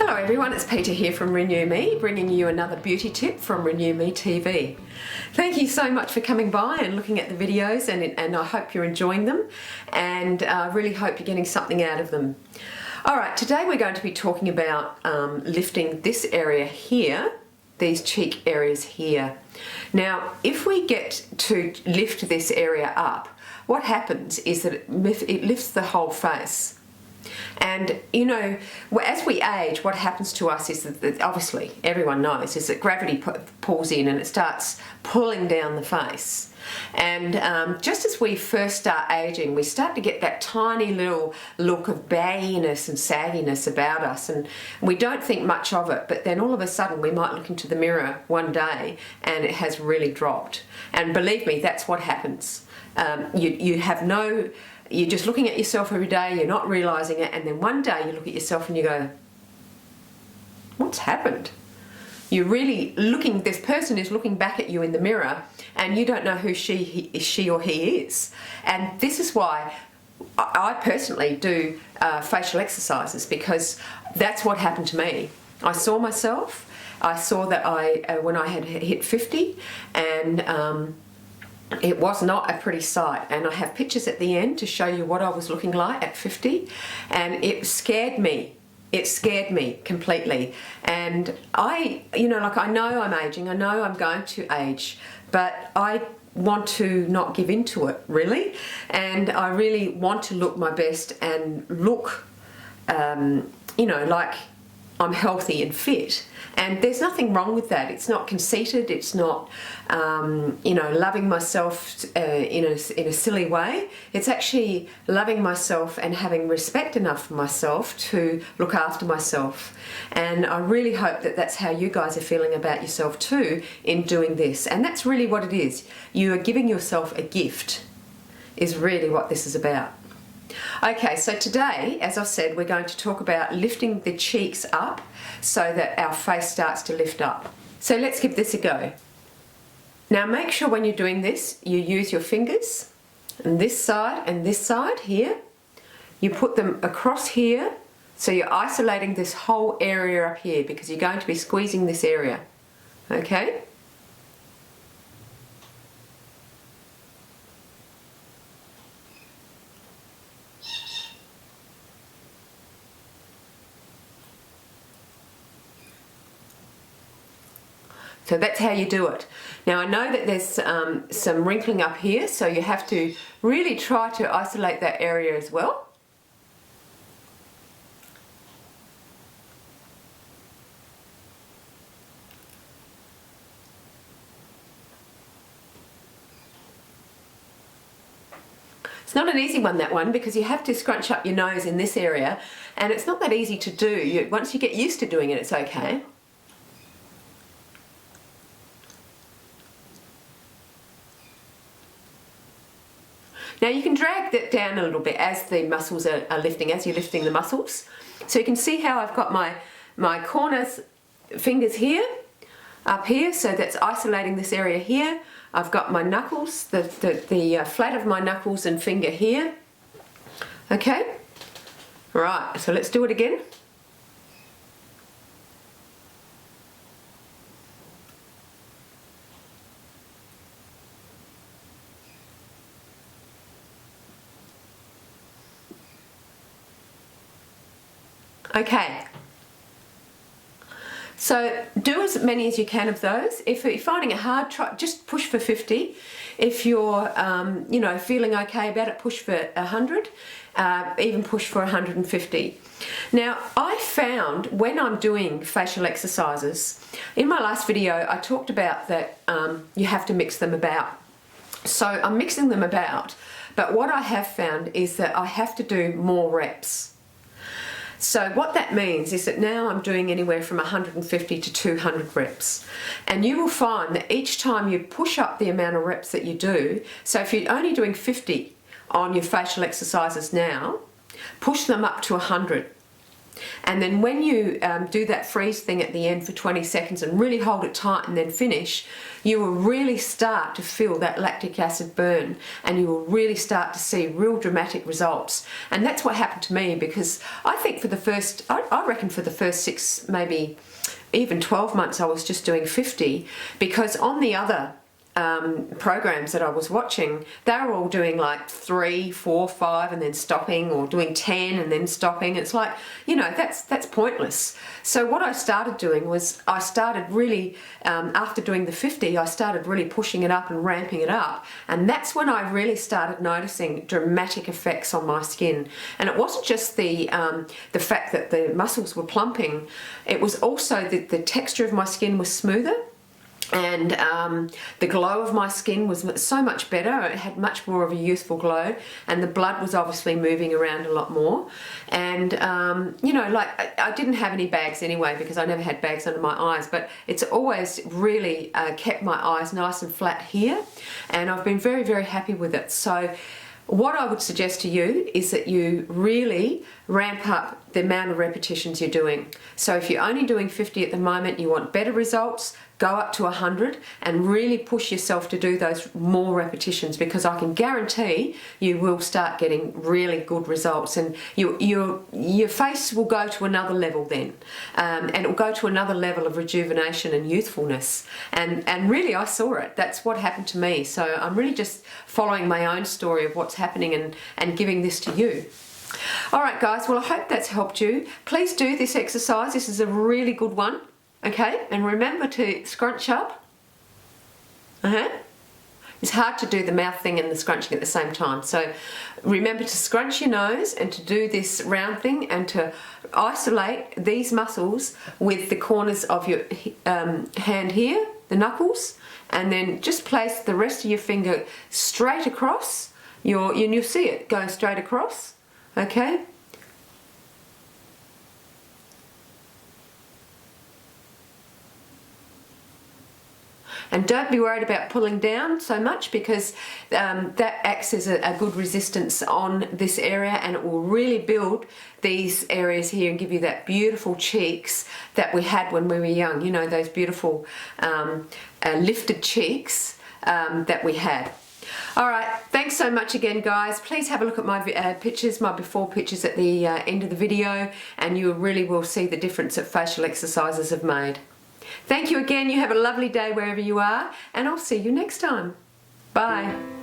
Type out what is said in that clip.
Hello everyone, it's Peter here from Renew Me, bringing you another beauty tip from Renew Me TV. Thank you so much for coming by and looking at the videos, and I hope you're enjoying them, and I really hope you're getting something out of them. Alright, today we're going to be talking about lifting this area here, these cheek areas here. Now, if we get to lift this area up, what happens is that it lifts the whole face. And you know, as we age, what happens to us is that, obviously everyone knows, is that gravity pulls in and it starts pulling down the face. And just as we first start aging, we start to get that tiny little look of bagginess and sagginess about us, and we don't think much of it, but then all of a sudden we might look into the mirror one day and it has really dropped. And believe me, that's what happens. You're just looking at yourself every day, you're not realising it, and then one day you look at yourself and you go, what's happened? You're really looking, this person is looking back at you in the mirror and you don't know who she or he is. And this is why I personally do facial exercises, because that's what happened to me. I saw myself, I saw that when I had hit 50, and it was not a pretty sight, and I have pictures at the end to show you what I was looking like at 50, and it scared me. It scared me completely. And I know I'm aging, I know I'm going to age, but I want to not give in to it, really. And I really want to look my best and look, like I'm healthy and fit. And there's nothing wrong with that. It's not conceited, it's not, loving myself in a silly way. It's actually loving myself and having respect enough for myself to look after myself. And I really hope that that's how you guys are feeling about yourself too in doing this. And that's really what it is. You are giving yourself a gift, is really what this is about. Okay, so today, as I said, we're going to talk about lifting the cheeks up so that our face starts to lift up. So let's give this a go. Now make sure when you're doing this, you use your fingers, and this side here. You put them across here, so you're isolating this whole area up here, because you're going to be squeezing this area, okay? So that's how you do it. Now I know that there's some wrinkling up here, so you have to really try to isolate that area as well. It's not an easy one, that one, because you have to scrunch up your nose in this area, and it's not that easy to do. Once you get used to doing it, it's okay. Now you can drag that down a little bit as the muscles are lifting, as you're lifting the muscles. So you can see how I've got my corners fingers here, up here, so that's isolating this area here. I've got my knuckles, the flat of my knuckles and finger here. Okay, right, so let's do it again. Okay, so do as many as you can of those. If you're finding it hard, just push for 50. If you're feeling okay about it, push for 100, even push for 150. Now I found when I'm doing facial exercises, in my last video I talked about that you have to mix them about. So I'm mixing them about, but what I have found is that I have to do more reps. So what that means is that now I'm doing anywhere from 150 to 200 reps. And you will find that each time you push up the amount of reps that you do, so if you're only doing 50 on your facial exercises now, push them up to 100. And then when you do that freeze thing at the end for 20 seconds and really hold it tight and then finish, you will really start to feel that lactic acid burn, and you will really start to see real dramatic results. And that's what happened to me, because I think for the first, I reckon for the first 6, maybe even 12 months, I was just doing 50, because on the other programs that I was watching, they were all doing like 3, 4, 5 and then stopping, or doing 10 and then stopping. It's like, you know, that's pointless. So what I started doing was, I started really, after doing the 50, I started really pushing it up and ramping it up, and that's when I really started noticing dramatic effects on my skin. And it wasn't just the fact that the muscles were plumping, it was also that the texture of my skin was smoother. And the glow of my skin was so much better. It had much more of a youthful glow, and the blood was obviously moving around a lot more. And you know, like I didn't have any bags anyway, because I never had bags under my eyes, but it's always really kept my eyes nice and flat here, and I've been very, very happy with it. So what I would suggest to you is that you really ramp up the amount of repetitions you're doing. So if you're only doing 50 at the moment, you want better results, go up to 100 and really push yourself to do those more repetitions, because I can guarantee you will start getting really good results, and your face will go to another level then, and it will go to another level of rejuvenation and youthfulness, and really I saw it. That's what happened to me. So I'm really just following my own story of what's happening and giving this to you. Alright guys, well I hope that's helped you. Please do this exercise. This is a really good one. Okay, and remember to scrunch up. It's hard to do the mouth thing and the scrunching at the same time. So remember to scrunch your nose and to do this round thing, and to isolate these muscles with the corners of your hand here, the knuckles, and then just place the rest of your finger straight across and you'll see it go straight across. Okay. And don't be worried about pulling down so much, because that acts as a good resistance on this area, and it will really build these areas here and give you that beautiful cheeks that we had when we were young. You know, those beautiful lifted cheeks that we had. Alright, thanks so much again guys. Please have a look at my pictures, my before pictures at the end of the video, and you really will see the difference that facial exercises have made. Thank you again. You have a lovely day wherever you are, and I'll see you next time. Bye.